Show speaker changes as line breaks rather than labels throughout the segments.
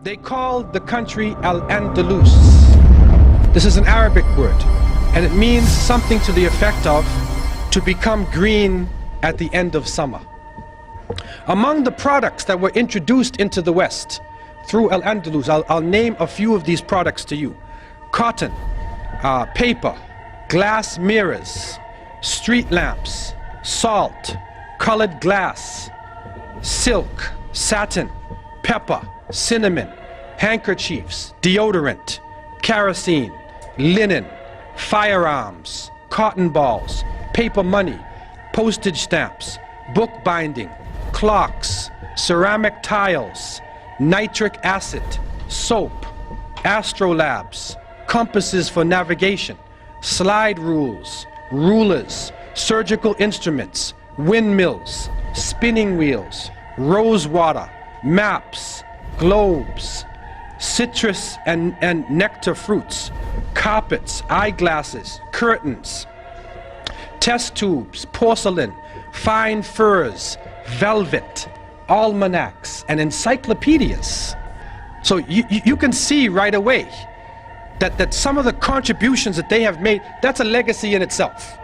They call the country Al-Andalus. This is an Arabic word, and it means something to the effect of to become green at the end of summer. Among the products that were introduced into the West through Al-Andalus, I'll name a few of these products to you. Cotton, paper, glass mirrors, street lamps, salt, colored glass, silk, satin, pepper, cinnamon, handkerchiefs, deodorant, kerosene, linen, firearms, cotton balls, paper money, postage stamps, book binding, clocks, ceramic tiles, nitric acid, soap, astrolabes, compasses for navigation, slide rules, rulers, surgical instruments, windmills, spinning wheels, rose water, maps, globes, citrus and nectar fruits, carpets, eyeglasses, curtains, test tubes, porcelain, fine furs, velvet, almanacs, and encyclopedias. So you can see right away that some of the contributions that they have made, that's a legacy in itself.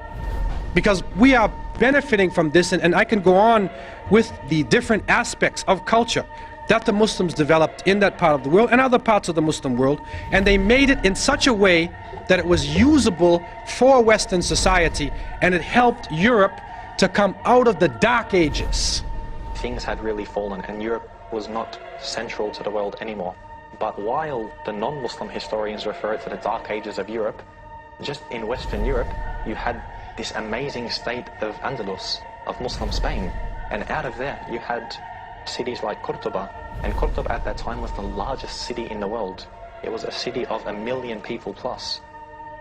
Because we are benefiting from this, and I can go on with the different aspects of culture that the Muslims developed in that part of the world and other parts of the Muslim world, and they made it in such a way that it was usable for Western society, and it helped Europe to come out of the Dark Ages.
Things had really fallen and Europe was not central to the world anymore. But while the non-Muslim historians refer to the Dark Ages of Europe, just in Western Europe you had this amazing state of Andalus, of Muslim Spain, and out of there you had cities like Cordoba, and Cordoba at that time was the largest city in the world. It was a city of 1 million people plus.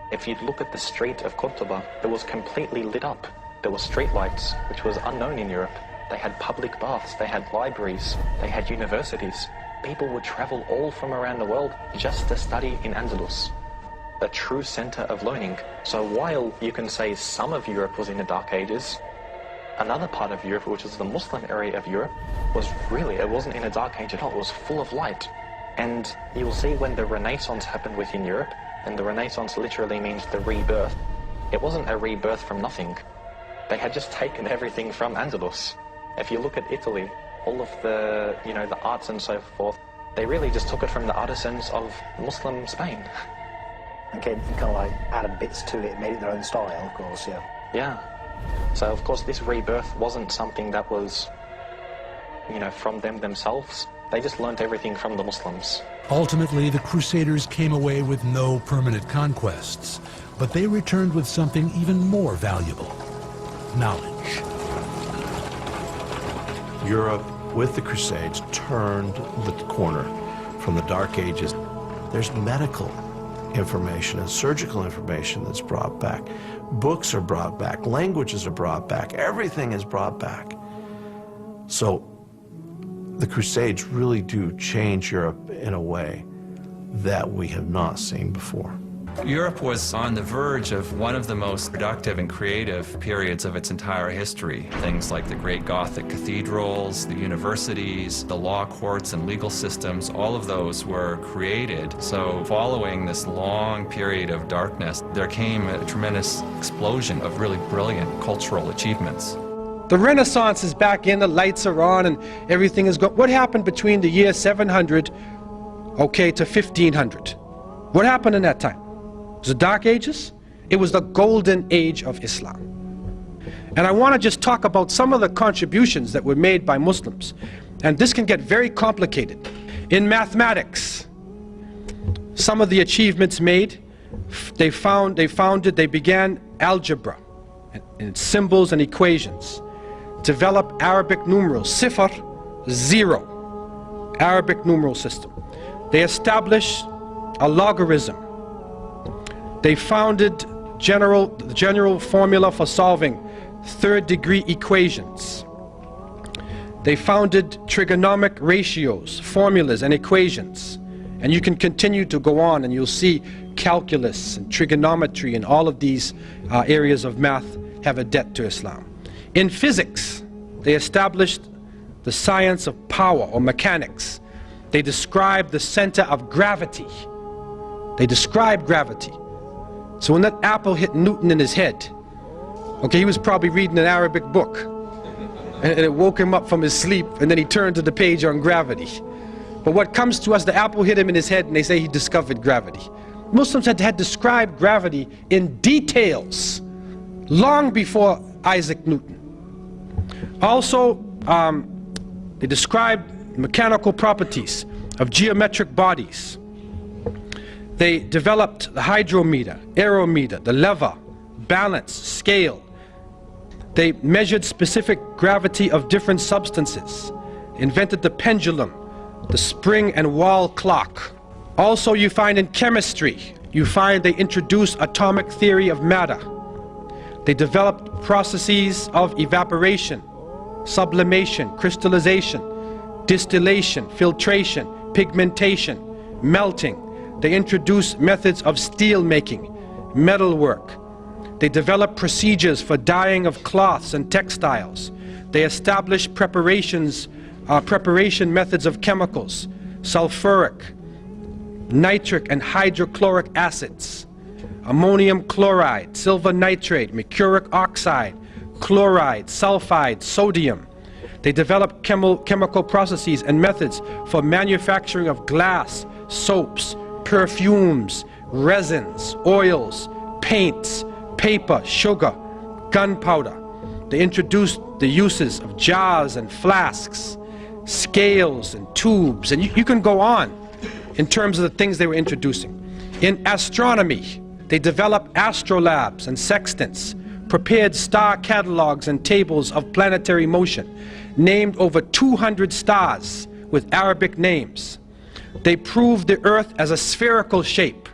If you look at the street of Cordoba, it was completely lit up. There were street lights, which was unknown in Europe. They had public baths, they had libraries, they had universities. People would travel all from around the world just to study in Andalus, a true center of learning. So while you can say some of Europe was in the Dark Ages, another part of Europe, which is the Muslim area of Europe, it wasn't in a dark age at all, it was full of light. And you'll see when the Renaissance happened within Europe, and the Renaissance literally means the rebirth, it wasn't a rebirth from nothing. They had just taken everything from Andalus. If you look at Italy, all of the, the arts and so forth, they really just took it from the artisans of Muslim Spain.
Okay, kind of like added bits to it, made it their own style, of course, yeah.
Yeah. So of course this rebirth wasn't something that was, from them themselves. They just learnt everything from the Muslims.
Ultimately, the Crusaders came away with no permanent conquests, but they returned with something even more valuable: knowledge.
Europe, with the Crusades, turned the corner from the Dark Ages. There's medical information and surgical information that's brought back. Books are brought back, languages are brought back, everything is brought back. So the Crusades really do change Europe in a way that we have not seen before.
Europe was on the verge of one of the most productive and creative periods of its entire history. Things like the great Gothic cathedrals, the universities, the law courts and legal systems, all of those were created. So following this long period of darkness, there came a tremendous explosion of really brilliant cultural achievements.
The Renaissance is back in, the lights are on, and everything is going. What happened between the year 700, to 1500? What happened in that time? The Dark Ages? It was the golden age of Islam. And I want to just talk about some of the contributions that were made by Muslims. And this can get very complicated. In mathematics, some of the achievements made, they began algebra and symbols and equations. Developed Arabic numerals, sifr, 0, Arabic numeral system. They established a logarithm. They founded the general formula for solving third-degree equations. They founded trigonomic ratios, formulas, and equations. And you can continue to go on, and you'll see calculus and trigonometry and all of these areas of math have a debt to Islam. In physics, they established the science of power, or mechanics. They describe the center of gravity. They describe gravity. So when that apple hit Newton in his head, okay, he was probably reading an Arabic book, and it woke him up from his sleep, and then he turned to the page on gravity. But what comes to us, the apple hit him in his head, and they say he discovered gravity. Muslims had described gravity in details long before Isaac Newton. Also, they described mechanical properties of geometric bodies. They developed the hydrometer, aerometer, the lever, balance, scale. They measured specific gravity of different substances, invented the pendulum, the spring and wall clock. Also, you find in chemistry, they introduced atomic theory of matter. They developed processes of evaporation, sublimation, crystallization, distillation, filtration, pigmentation, melting. They introduced methods of steel making, metalwork. They developed procedures for dyeing of cloths and textiles. They established preparation methods of chemicals, sulfuric, nitric and hydrochloric acids, ammonium chloride, silver nitrate, mercuric oxide, chloride, sulfide, sodium. They developed chemical processes and methods for manufacturing of glass, soaps, perfumes, resins, oils, paints, paper, sugar, gunpowder. They introduced the uses of jars and flasks, scales and tubes, and you can go on in terms of the things they were introducing. In astronomy, they developed astrolabes and sextants, prepared star catalogs and tables of planetary motion, named over 200 stars with Arabic names. They proved the earth as a spherical shape.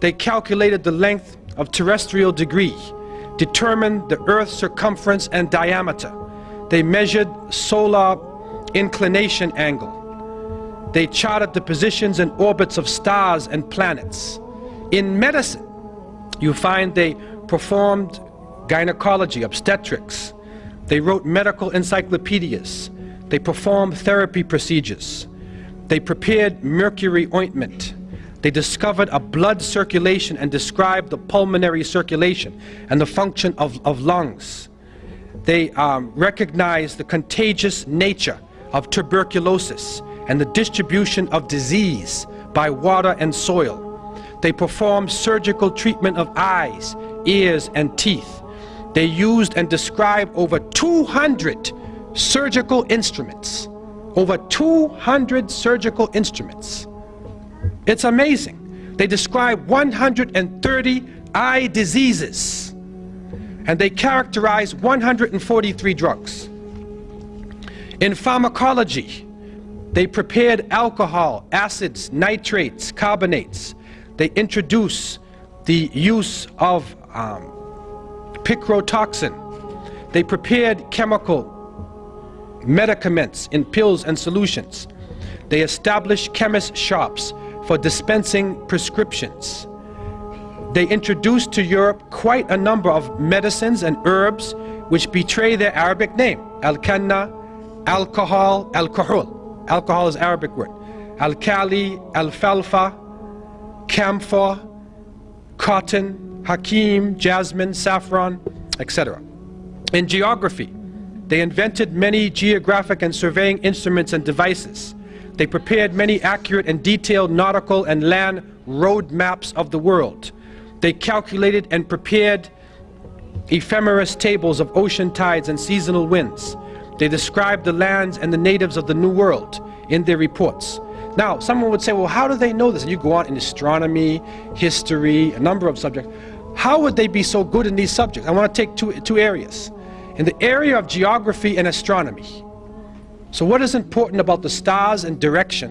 They calculated the length of terrestrial degree, determined the earth's circumference and diameter. They measured solar inclination angle. They charted the positions and orbits of stars and planets. In medicine, you find they performed gynecology, obstetrics. They wrote medical encyclopedias. They performed therapy procedures. They prepared mercury ointment. They discovered a blood circulation and described the pulmonary circulation and the function of lungs. They recognized the contagious nature of tuberculosis and the distribution of disease by water and soil. They performed surgical treatment of eyes, ears, and teeth. They used and described over 200 surgical instruments. Over 200 surgical instruments. It's amazing. They describe 130 eye diseases, and they characterize 143 drugs. In pharmacology, they prepared alcohol, acids, nitrates, carbonates. They introduced the use of picrotoxin. They prepared chemical medicaments in pills and solutions. They established chemist shops for dispensing prescriptions. They introduced to Europe quite a number of medicines and herbs which betray their Arabic name. Al-Kanna, alcohol, alcohol. Alcohol is Arabic word. Al-Kali, alfalfa, camphor, cotton, Hakim, jasmine, saffron, etc. In geography, they invented many geographic and surveying instruments and devices. They prepared many accurate and detailed nautical and land road maps of the world. They calculated and prepared ephemeris tables of ocean tides and seasonal winds. They described the lands and the natives of the New World in their reports. Now, someone would say, well, how do they know this? And you go on in astronomy, history, a number of subjects. How would they be so good in these subjects? I want to take two areas. In the area of geography and astronomy. So what is important about the stars and direction?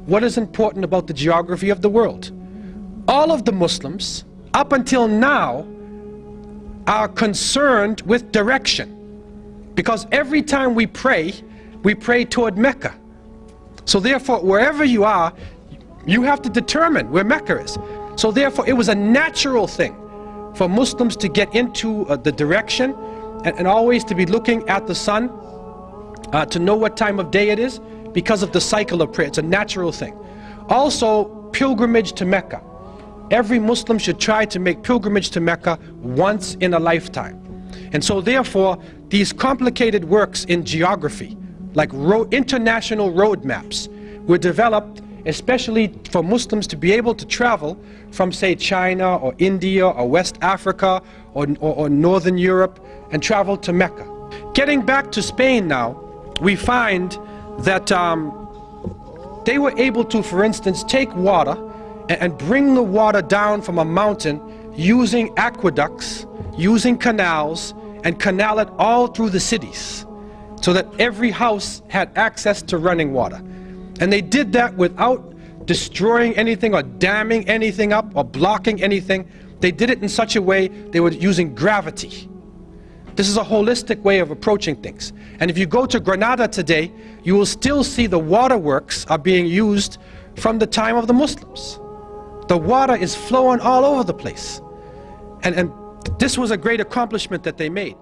What is important about the geography of the world? All of the Muslims, up until now, are concerned with direction. Because every time we pray toward Mecca. So therefore, wherever you are, you have to determine where Mecca is. So therefore, it was a natural thing for Muslims to get into the direction and always to be looking at the sun to know what time of day it is, because of the cycle of prayer. It's a natural thing. Also, pilgrimage to Mecca. Every Muslim should try to make pilgrimage to Mecca once in a lifetime. And so therefore, these complicated works in geography, like international road maps, were developed especially for Muslims to be able to travel from, say, China or India or West Africa or Northern Europe and travel to Mecca. Getting back to Spain now, we find that they were able to, for instance, take water and bring the water down from a mountain using aqueducts, using canals, and canal it all through the cities so that every house had access to running water. And they did that without destroying anything or damming anything up or blocking anything. They did it in such a way they were using gravity. This is a holistic way of approaching things. And if you go to Granada today, you will still see the waterworks are being used from the time of the Muslims. The water is flowing all over the place. And this was a great accomplishment that they made.